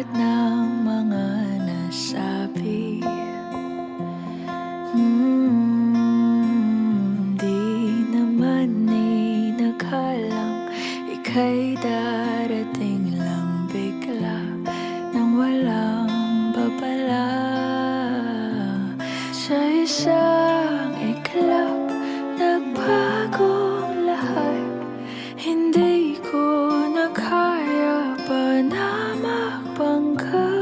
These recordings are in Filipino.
lahat ng mga nasabi. Di naman inakalang ika'y darating lang bigla nang walang babala. Sa isang iglap, nagbagong lahat. Hindi ko na kaya pa na magbangga.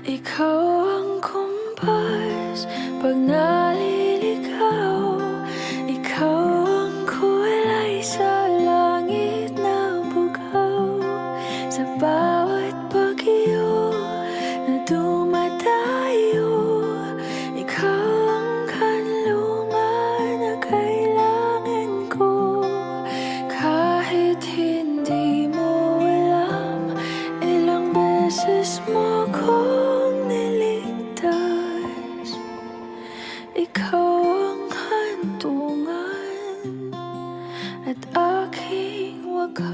Ikaw ang kumpas pag naliligaw. Ikaw ang kulay sa langit na bugaw. Sa bawat bagyo na dumadayo, ikaw ang kanlungan na kailangan ko. Kahit hindi mo alam, ilang beses mo kong niligtas. Ikaw ang hantungan at aking wakas.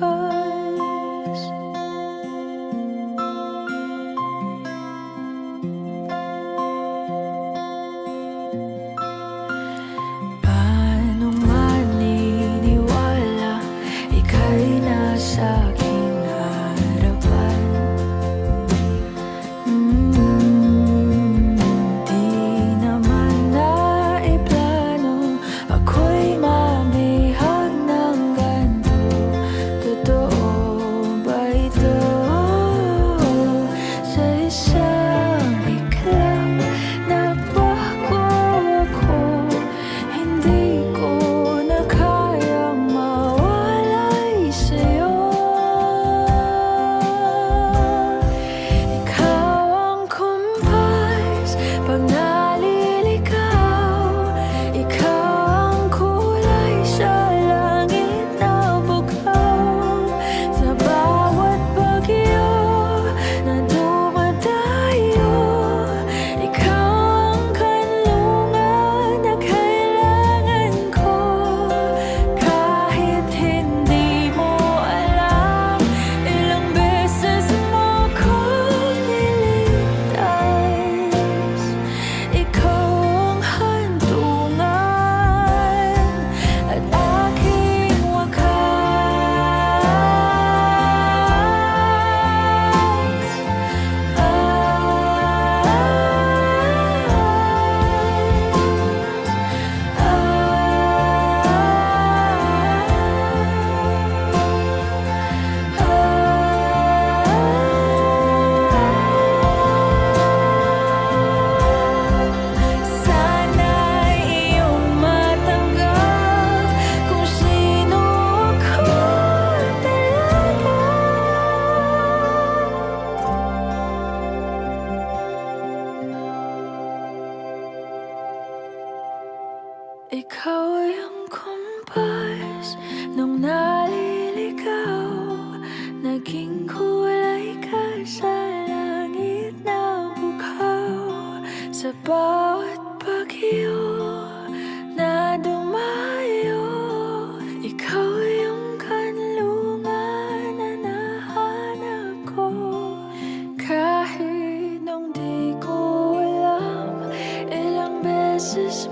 Paano maniniwala ika'y nasa aking harapan? Di naman naiplano, ako'y mamihag ng ganito. Totoo ba ito? Sa isang iglap, nagbago ako. Hindi ko na kayang mawalay sa'yo. Ikaw ang kumpas pag naliligaw. Ikaw ang kulay sa langit na bugaw. Sa bawat bagyo na dumadayo, ikaw ang kanlungan na kailangan ko. Kahit hindi mo alam, ilang beses mo kong niligtas. Ikaw ang hantungan at aking sana'y iyong matanggap kung sino ako talaga. Ikaw ang kumpas nung naliligaw. Naging kulay ka sa langit na bugaw. Sa bawat bagyo na dumayo, ikaw yung kanlungan na nahanap ko. Kahit nung di ko alam, ilang beses